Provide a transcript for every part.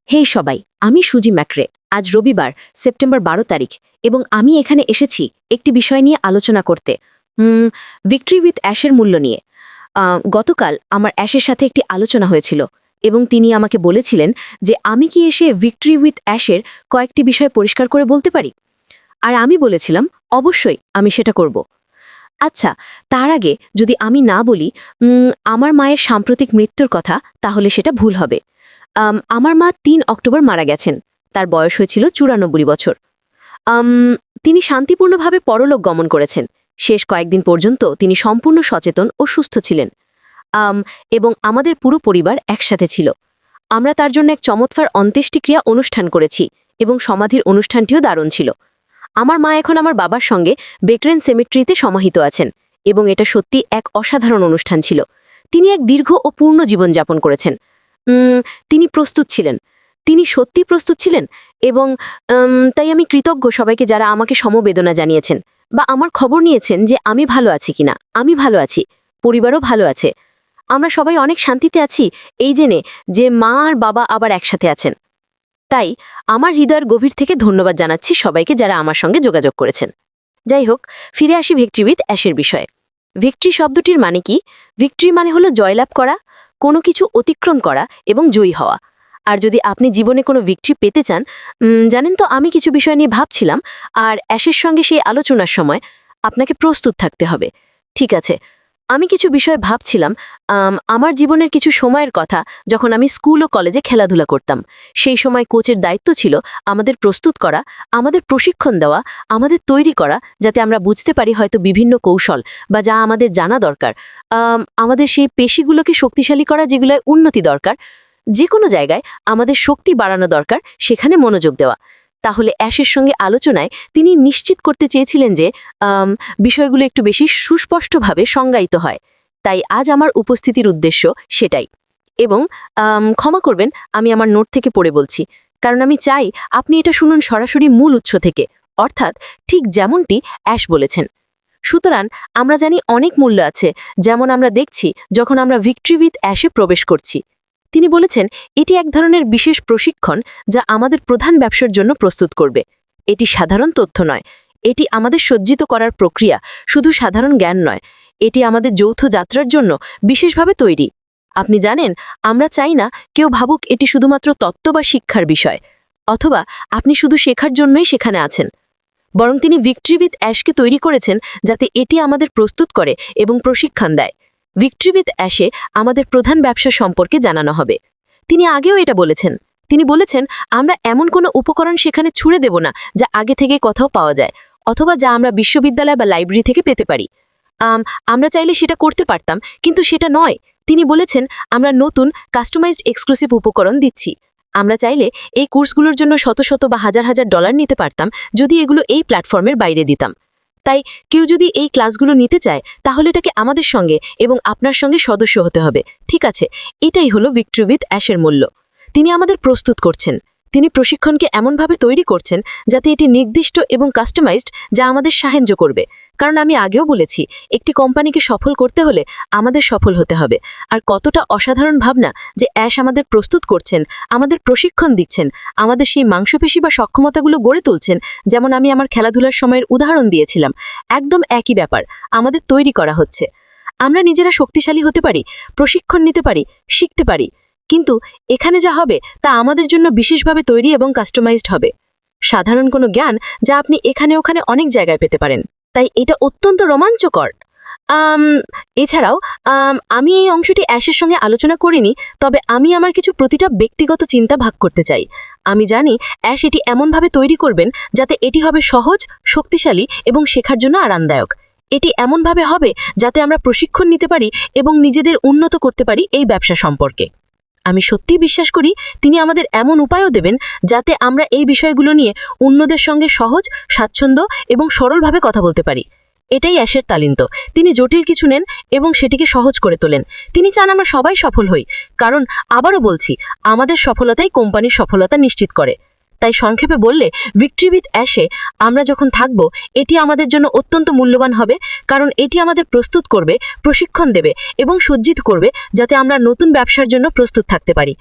হেই সবাই, আমি সুজি ম্যাক্রে। আজ রবিবার, সেপ্টেম্বর 12 তারিখ, এবং আমি এখানে এসেছি একটি বিষয় নিয়ে আলোচনা করতে। ভিক্টরি উইথ অ্যাশের মূল্য নিয়ে। গতকাল আমার অ্যাশের সাথে একটি আলোচনা হয়েছিল এবং তিনি আমাকে বলেছিলেন যে আমি কি এসে ভিক্টরি উইথ অ্যাশের কয়েকটি বিষয় পরিষ্কার করে বলতে পারি। আর আমি বলেছিলাম অবশ্যই আমি সেটা করব। আচ্ছা, তার আগে যদি আমি না বলি আমার মায়ের সাম্প্রতিক মৃত্যুর কথা, তাহলে সেটা ভুল হবে। আমার মা ৩ অক্টোবর মারা গেছেন। তার বয়স হয়েছিল ৯৪ বছর। তিনি শান্তিপূর্ণভাবে পরলোক গমন করেছেন। শেষ কয়েকদিন পর্যন্ত তিনি সম্পূর্ণ সচেতন ও সুস্থ ছিলেন, এবং আমাদের পুরো পরিবার একসাথে ছিল। আমরা তার জন্য এক চমৎকার অন্ত্যেষ্টিক্রিয়া অনুষ্ঠান করেছি এবং সমাধির অনুষ্ঠানটিও দারুণ ছিল। আমার মা এখন আমার বাবার সঙ্গে বেকরেন সেমেট্রিতে সমাহিত আছেন এবং এটা সত্যি এক অসাধারণ অনুষ্ঠান ছিল। তিনি এক দীর্ঘ ও পূর্ণ জীবনযাপন করেছেন। তিনি প্রস্তুত ছিলেন, তিনি সত্যি প্রস্তুত ছিলেন, এবং তাই আমি কৃতজ্ঞ সবাইকে যারা আমাকে সমবেদনা জানিয়েছেন বা আমার খবর নিয়েছেন যে আমি ভালো আছি কিনা। আমি ভালো আছি, পরিবারও ভালো আছে। আমরা সবাই অনেক শান্তিতে আছি এই জেনে যে মা আর বাবা আবার একসাথে আছেন। তাই আমার হৃদয়ের গভীর থেকে ধন্যবাদ জানাচ্ছি সবাইকে যারা আমার সঙ্গে যোগাযোগ করেছেন। যাই হোক, ফিরে আসি ভিক্টরি উইথ অ্যাশের বিষয়ে। ভিক্টরি শব্দটির মানে কি? ভিক্টরি মানে হলো জয়লাভ করা, কোনো কিছু অতিক্রম করা এবং জয়ী হওয়া। আর যদি আপনি জীবনে কোনো ভিক্টরি পেতে চান, জানেন তো আমি কিছু বিষয় নিয়ে ভাবছিলাম, আর অ্যাশের সঙ্গে সেই আলোচনার সময় আপনাকে প্রস্তুত থাকতে হবে। ঠিক আছে, আমি কিছু বিষয় ভাবছিলাম। আমার জীবনের কিছু সময়ের কথা, যখন আমি স্কুল ও কলেজে খেলাধুলা করতাম। সেই সময় কোচের দায়িত্ব ছিল আমাদের প্রস্তুত করা, আমাদের প্রশিক্ষণ দেওয়া, আমাদের তৈরি করা, যাতে আমরা বুঝতে পারি হয়তো বিভিন্ন কৌশল বা যা আমাদের জানা দরকার, আমাদের সেই পেশিগুলোকে শক্তিশালী করা, যেগুলোয় উন্নতি দরকার, যে কোনো জায়গায় আমাদের শক্তি বাড়ানো দরকার, সেখানে মনোযোগ দেওয়া। তাহলে অ্যাশের সঙ্গে আলোচনায় তিনি নিশ্চিত করতে চেয়েছিলেন যে বিষয়গুলো একটু বেশি সুস্পষ্টভাবে সংজ্ঞায়িত হয়। তাই আজ আমার উপস্থিতির উদ্দেশ্য সেটাই। এবং ক্ষমা করবেন, আমি আমার নোট থেকে পড়ে বলছি, কারণ আমি চাই আপনি এটা শুনুন সরাসরি মূল উৎস থেকে, অর্থাৎ ঠিক যেমনটি অ্যাশ বলেছেন। সুতরাং আমরা জানি অনেক মূল্য আছে, যেমন আমরা দেখছি যখন আমরা ভিক্টরি উইথ অ্যাশে প্রবেশ করছি। তিনি বলেছেন এটি এক ধরনের বিশেষ প্রশিক্ষণ যা আমাদের প্রধান ব্যবসার জন্য প্রস্তুত করবে। এটি সাধারণ তথ্য নয়, এটি আমাদের সজ্জিত করার প্রক্রিয়া, শুধু সাধারণ জ্ঞান নয়। এটি আমাদের যৌথ যাত্রার জন্য বিশেষভাবে তৈরি। আপনি জানেন, আমরা চাই না কেউ ভাবুক এটি শুধুমাত্র তত্ত্ব বা শিক্ষার বিষয়, অথবা আপনি শুধু শেখার জন্যই সেখানে আছেন। বরং তিনি ভিক্টরি উইথ অ্যাশকে তৈরি করেছেন যাতে এটি আমাদের প্রস্তুত করে এবং প্রশিক্ষণ দেয়। ভিক্টরি উইথ অ্যাশে আমাদের প্রধান ব্যবসা সম্পর্কে জানানো হবে। তিনি আগেও এটা বলেছেন। তিনি বলেছেন আমরা এমন কোনো উপকরণ সেখানে ছুড়ে দেব না যা আগে থেকে কোথাও পাওয়া যায়, অথবা যা আমরা বিশ্ববিদ্যালয় বা লাইব্রেরি থেকে পেতে পারি। আমরা চাইলে সেটা করতে পারতাম, কিন্তু সেটা নয়। তিনি বলেছেন আমরা নতুন কাস্টমাইজড এক্সক্লুসিভ উপকরণ দিচ্ছি। আমরা চাইলে এই কোর্সগুলোর জন্য শত শত বা হাজার হাজার ডলার নিতে পারতাম যদি এগুলো এই প্ল্যাটফর্মের বাইরে দিতাম। তাই কেউ যদি এই ক্লাসগুলো নিতে চায়, তাহলে এটাকে আমাদের সঙ্গে এবং আপনার সঙ্গে সদস্য হতে হবে। ঠিক আছে, এটাই হলো ভিক্টরি উইথ অ্যাশের মূল্য। তিনি আমাদের প্রস্তুত করছেন। তিনি প্রশিক্ষণকে এমনভাবে তৈরি করছেন যাতে এটি নির্দিষ্ট এবং কাস্টমাইজড, যা আমাদের সাহায্য করবে। কারণ আমি আগেও বলেছি, একটি কোম্পানিকে সফল করতে হলে আমাদের সফল হতে হবে। আর কতটা অসাধারণ ভাবনা যে অ্যাশ আমাদের প্রস্তুত করছেন, আমাদের প্রশিক্ষণ দিচ্ছেন, আমাদের সেই মাংসপেশি বা সক্ষমতাগুলো গড়ে তুলছেন। যেমন আমি আমার খেলাধুলার সময়ের উদাহরণ দিয়েছিলাম, একদম একই ব্যাপার আমাদের তৈরি করা হচ্ছে। আমরা নিজেরা শক্তিশালী হতে পারি, প্রশিক্ষণ নিতে পারি, শিখতে পারি, কিন্তু এখানে যা হবে তা আমাদের জন্য বিশেষভাবে তৈরি এবং কাস্টমাইজড হবে। সাধারণ কোনো জ্ঞান যা আপনি এখানে ওখানে অনেক জায়গায় পেতে পারেন। তাই এটা অত্যন্ত রোমাঞ্চকর। এছাড়াও আমি এই অংশটি অ্যাশের সঙ্গে আলোচনা করিনি, তবে আমি আমার কিছু প্রতিটা ব্যক্তিগত চিন্তা ভাগ করতে চাই। আমি জানি অ্যাশ এটি এমনভাবে তৈরি করবেন যাতে এটি হবে সহজ, শক্তিশালী এবং শেখার জন্য আরামদায়ক। এটি এমনভাবে হবে যাতে আমরা প্রশিক্ষণ নিতে পারি এবং নিজেদের উন্নত করতে পারি এই ব্যবসা সম্পর্কে। আমি সত্যিই বিশ্বাস করি তিনি আমাদের এমন উপায়ও দেবেন যাতে আমরা এই বিষয়গুলো নিয়ে অন্যদের সঙ্গে সহজ, স্বাচ্ছন্দ্য এবং সরলভাবে কথা বলতে পারি। এটাই অ্যাশের তালিন্ত। তিনি জটিল কিছু নেন এবং সেটিকে সহজ করে তোলেন। তিনি চান আমরা সবাই সফল হই, কারণ আবারও বলছি, আমাদের সফলতাই কোম্পানির সফলতা নিশ্চিত করে। তাই সংক্ষেপে বললে, ভিক্টরি উইথ অ্যাশে আমরা যখন থাকব, এটি আমাদের জন্য অত্যন্ত মূল্যবান হবে, কারণ এটি আমাদের প্রস্তুত করবে, প্রশিক্ষণ দেবে এবং সজ্জিত করবে যাতে আমরা নতুন ব্যবসার জন্য প্রস্তুত থাকতে পারি।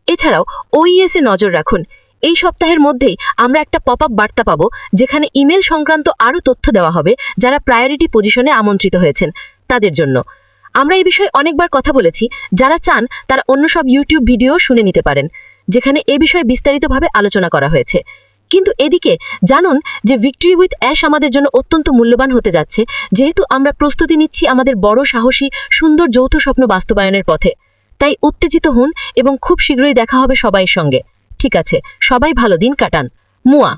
এছাড়াও OES এ নজর রাখুন। এই সপ্তাহের মধ্যেই আমরা একটা পপ আপ বার্তা পাবো, যেখানে ইমেল সংক্রান্ত আরও তথ্য দেওয়া হবে যারা প্রায়োরিটি পজিশনে আমন্ত্রিত হয়েছেন তাদের জন্য। আমরা এই বিষয়ে অনেকবার কথা বলেছি, যারা চান তারা অন্য সব ইউটিউব ভিডিও শুনে নিতে পারেন, যেখানে এ বিষয়ে বিস্তারিতভাবে আলোচনা করা হয়েছে। কিন্তু এদিকে জানুন যে ভিক্টরি উইথ অ্যাশ আমাদের জন্য অত্যন্ত মূল্যবান হতে যাচ্ছে, যেহেতু আমরা প্রস্তুতি নিচ্ছি আমাদের বড়, সাহসী, সুন্দর যৌথ স্বপ্ন বাস্তবায়নের পথে। তাই উত্তেজিত হন এবং খুব শীঘ্রই দেখা হবে সবাইয়ের সঙ্গে। ঠিক আছে, সবাই ভালো দিন কাটান। মুয়া।